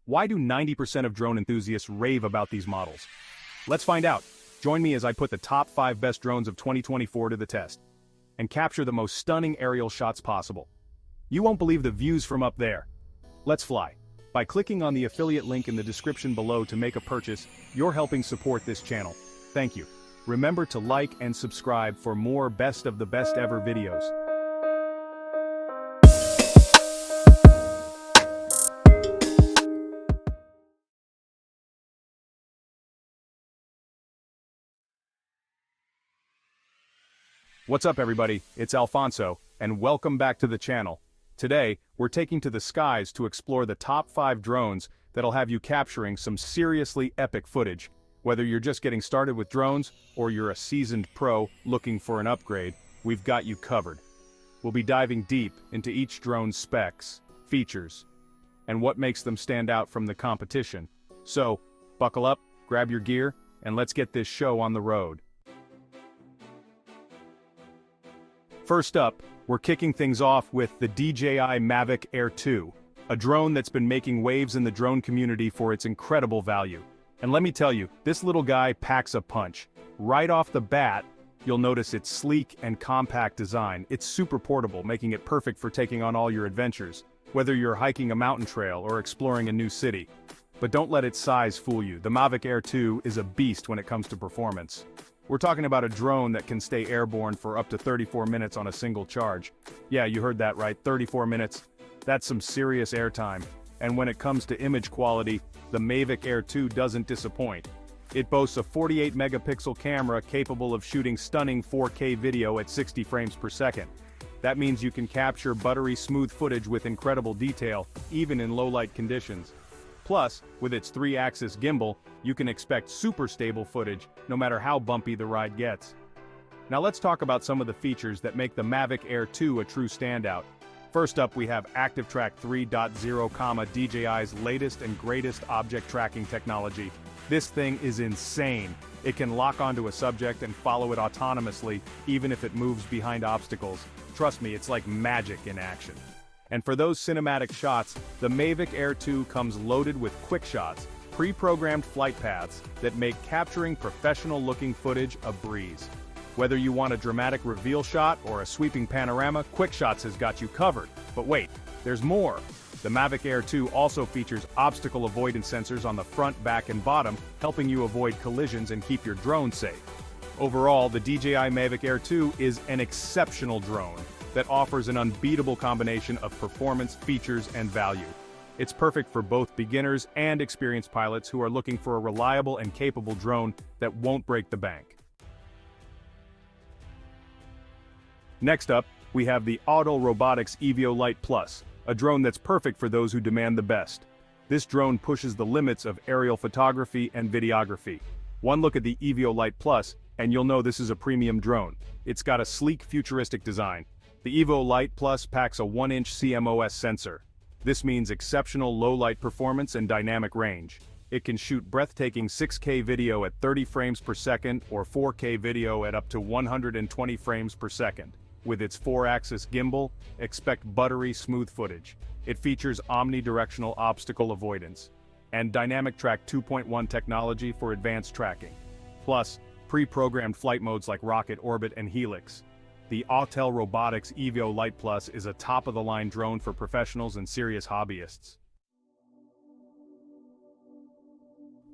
Why do 90% of drone enthusiasts rave about these models? Let's find out. Join me as I put the top 5 best drones of 2024 to the test and capture the most stunning aerial shots possible. You won't believe the views from up there. Let's fly. By clicking on the affiliate link in the description below to make a purchase, you're helping support this channel. Thank you. Remember to like and subscribe for more best of the best ever videos. What's up everybody, it's Alfonso, and welcome back to the channel. Today, we're taking to the skies to explore the top 5 drones that'll have you capturing some seriously epic footage. Whether you're just getting started with drones, or you're a seasoned pro looking for an upgrade, we've got you covered. We'll be diving deep into each drone's specs, features, and what makes them stand out from the competition. So, buckle up, grab your gear, and let's get this show on the road. First up, we're kicking things off with the DJI Mavic Air 2, a drone that's been making waves in the drone community for its incredible value. And let me tell you, this little guy packs a punch. Right off the bat, you'll notice its sleek and compact design. It's super portable, making it perfect for taking on all your adventures, whether you're hiking a mountain trail or exploring a new city. But don't let its size fool you. The Mavic Air 2 is a beast when it comes to performance. We're talking about a drone that can stay airborne for up to 34 minutes on a single charge. Yeah, you heard that right, 34 minutes. That's some serious airtime. And when it comes to image quality, the Mavic Air 2 doesn't disappoint. It boasts a 48 megapixel camera capable of shooting stunning 4K video at 60 frames per second. That means you can capture buttery smooth footage with incredible detail, even in low light conditions. Plus, with its 3-axis gimbal, you can expect super stable footage, no matter how bumpy the ride gets. Now let's talk about some of the features that make the Mavic Air 2 a true standout. First up, we have ActiveTrack 3.0, DJI's latest and greatest object tracking technology. This thing is insane. It can lock onto a subject and follow it autonomously, even if it moves behind obstacles. Trust me, it's like magic in action. And for those cinematic shots, the Mavic Air 2 comes loaded with quick shots, pre-programmed flight paths that make capturing professional-looking footage a breeze. Whether you want a dramatic reveal shot or a sweeping panorama, Quick Shots has got you covered. But wait, there's more. The Mavic Air 2 also features obstacle avoidance sensors on the front, back, and bottom, helping you avoid collisions and keep your drone safe. Overall, the DJI Mavic Air 2 is an exceptional drone that offers an unbeatable combination of performance, features, and value. It's perfect for both beginners and experienced pilots who are looking for a reliable and capable drone that won't break the bank. Next up, we have the Auto Robotics Evio Lite Plus, a drone that's perfect for those who demand the best. This drone pushes the limits of aerial photography and videography. One look at the Evio Lite Plus, and you'll know this is a premium drone. It's got a sleek, futuristic design. The Evo Lite Plus packs a 1-inch CMOS sensor. This means exceptional low-light performance and dynamic range. It can shoot breathtaking 6K video at 30 frames per second or 4K video at up to 120 frames per second. With its 4-axis gimbal, expect buttery smooth footage. It features omnidirectional obstacle avoidance and Dynamic Track 2.1 technology for advanced tracking. Plus, pre-programmed flight modes like Rocket, Orbit, and Helix. The Autel Robotics Evio Lite Plus is a top-of-the-line drone for professionals and serious hobbyists.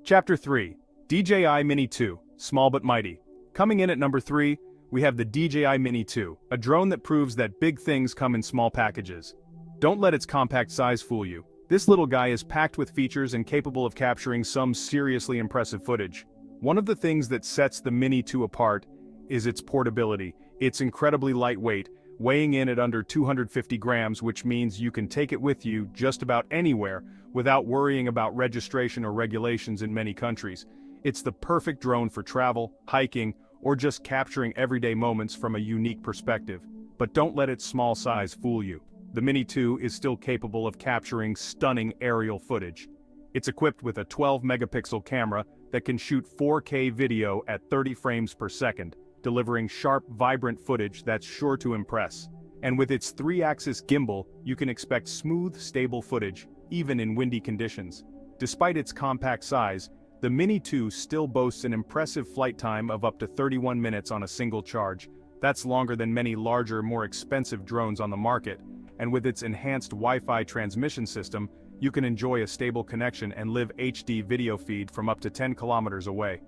Chapter 3. DJI Mini 2, Small but Mighty. Coming in at number 3, we have the DJI Mini 2, a drone that proves that big things come in small packages. Don't let its compact size fool you. This little guy is packed with features and capable of capturing some seriously impressive footage. One of the things that sets the Mini 2 apart is its portability. It's incredibly lightweight, weighing in at under 250 grams, which means you can take it with you just about anywhere without worrying about registration or regulations in many countries. It's the perfect drone for travel, hiking, or just capturing everyday moments from a unique perspective. But don't let its small size fool you. The Mini 2 is still capable of capturing stunning aerial footage. It's equipped with a 12-megapixel camera that can shoot 4K video at 30 frames per second, delivering sharp, vibrant footage that's sure to impress. And with its 3-axis gimbal, you can expect smooth, stable footage, even in windy conditions. Despite its compact size, the Mini 2 still boasts an impressive flight time of up to 31 minutes on a single charge. That's longer than many larger, more expensive drones on the market, and with its enhanced Wi-Fi transmission system, you can enjoy a stable connection and live HD video feed from up to 10 kilometers away.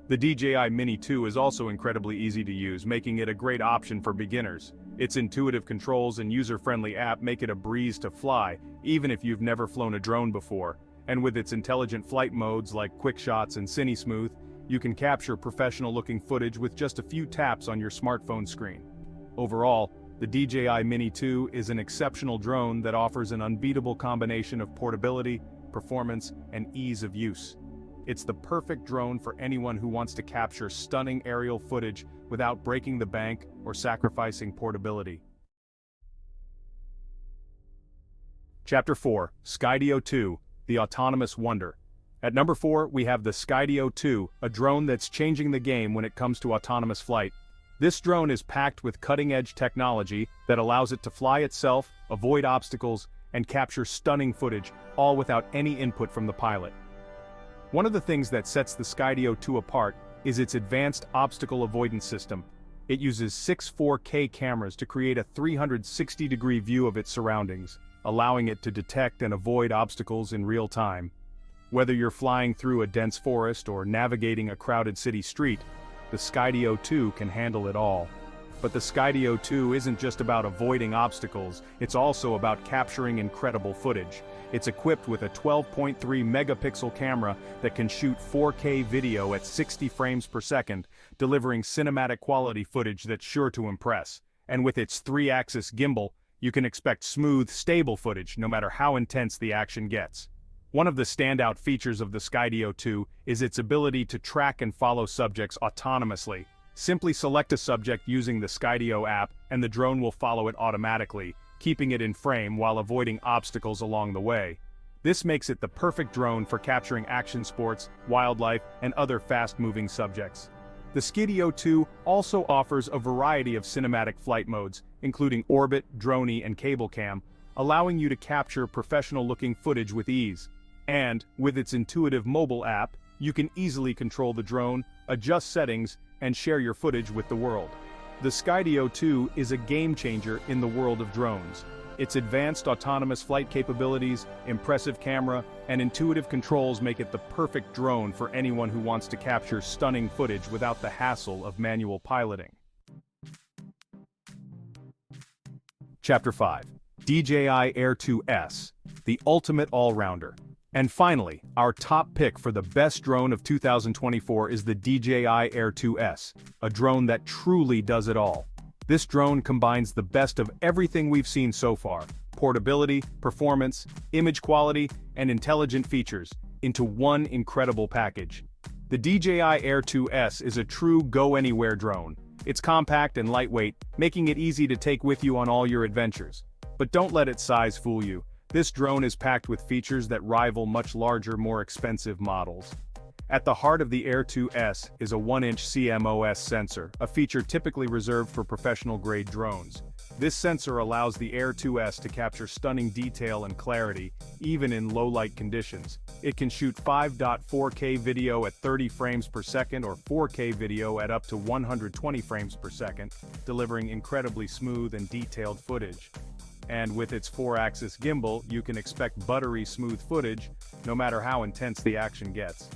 The DJI Mini 2 is also incredibly easy to use, making it a great option for beginners. Its intuitive controls and user-friendly app make it a breeze to fly, even if you've never flown a drone before. And with its intelligent flight modes like Quick Shots and Cine Smooth, you can capture professional-looking footage with just a few taps on your smartphone screen. Overall, the DJI Mini 2 is an exceptional drone that offers an unbeatable combination of portability, performance, and ease of use. It's the perfect drone for anyone who wants to capture stunning aerial footage without breaking the bank or sacrificing portability. Chapter 4, Skydio 2, the Autonomous Wonder. At number 4, we have the Skydio 2, a drone that's changing the game when it comes to autonomous flight. This drone is packed with cutting-edge technology that allows it to fly itself, avoid obstacles, and capture stunning footage, all without any input from the pilot. One of the things that sets the Skydio 2 apart is its advanced obstacle avoidance system. It uses 6 4K cameras to create a 360-degree view of its surroundings, allowing it to detect and avoid obstacles in real time. Whether you're flying through a dense forest or navigating a crowded city street, the Skydio 2 can handle it all. But the Skydio 2 isn't just about avoiding obstacles, it's also about capturing incredible footage. It's equipped with a 12.3 megapixel camera that can shoot 4K video at 60 frames per second, delivering cinematic quality footage that's sure to impress. And with its 3-axis gimbal, you can expect smooth, stable footage no matter how intense the action gets. One of the standout features of the Skydio 2 is its ability to track and follow subjects autonomously. Simply select a subject using the Skydio app and the drone will follow it automatically, keeping it in frame while avoiding obstacles along the way. This makes it the perfect drone for capturing action sports, wildlife, and other fast-moving subjects. The Skydio 2 also offers a variety of cinematic flight modes, including orbit, droney, and cable cam, allowing you to capture professional-looking footage with ease. And, with its intuitive mobile app, you can easily control the drone, adjust settings, and share your footage with the world. The Skydio 2 is a game-changer in the world of drones. Its advanced autonomous flight capabilities, impressive camera, and intuitive controls make it the perfect drone for anyone who wants to capture stunning footage without the hassle of manual piloting. Chapter 5. DJI Air 2S, the ultimate all-rounder. And finally, our top pick for the best drone of 2024 is the DJI Air 2S, a drone that truly does it all. This drone combines the best of everything we've seen so far: portability, performance, image quality, and intelligent features, into one incredible package. The DJI Air 2S is a true go-anywhere drone. It's compact and lightweight, making it easy to take with you on all your adventures. But don't let its size fool you. This drone is packed with features that rival much larger, more expensive models. At the heart of the Air 2S is a 1-inch CMOS sensor, a feature typically reserved for professional-grade drones. This sensor allows the Air 2S to capture stunning detail and clarity, even in low-light conditions. It can shoot 5.4K video at 30 frames per second or 4K video at up to 120 frames per second, delivering incredibly smooth and detailed footage. And with its 4-axis gimbal, you can expect buttery smooth footage, no matter how intense the action gets.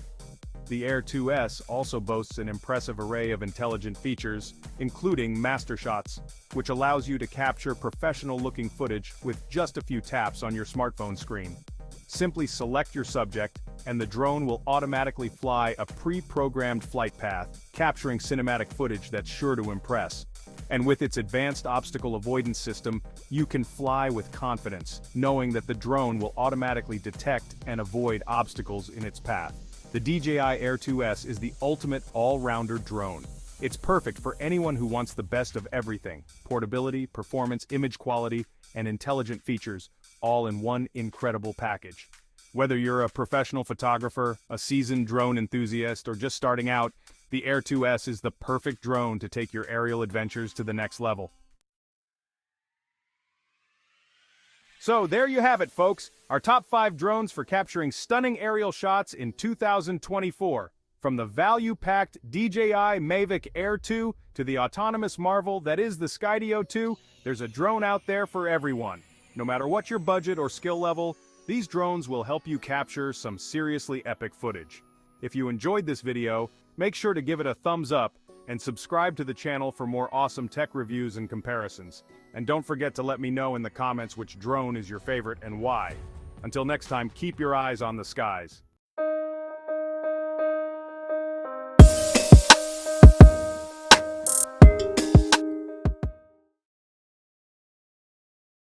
The Air 2S also boasts an impressive array of intelligent features, including Master Shots, which allows you to capture professional-looking footage with just a few taps on your smartphone screen. Simply select your subject, and the drone will automatically fly a pre-programmed flight path, capturing cinematic footage that's sure to impress. And with its advanced obstacle avoidance system, you can fly with confidence, knowing that the drone will automatically detect and avoid obstacles in its path. The DJI Air 2S is the ultimate all-rounder drone. It's perfect for anyone who wants the best of everything: portability, performance, image quality, and intelligent features, all in one incredible package. Whether you're a professional photographer, a seasoned drone enthusiast, or just starting out, the Air 2S is the perfect drone to take your aerial adventures to the next level. So there you have it, folks, our top 5 drones for capturing stunning aerial shots in 2024. From the value-packed DJI Mavic Air 2 to the autonomous marvel that is the Skydio 2, there's a drone out there for everyone. No matter what your budget or skill level, these drones will help you capture some seriously epic footage. If you enjoyed this video, make sure to give it a thumbs up and subscribe to the channel for more awesome tech reviews and comparisons. And don't forget to let me know in the comments which drone is your favorite and why. Until next time, keep your eyes on the skies.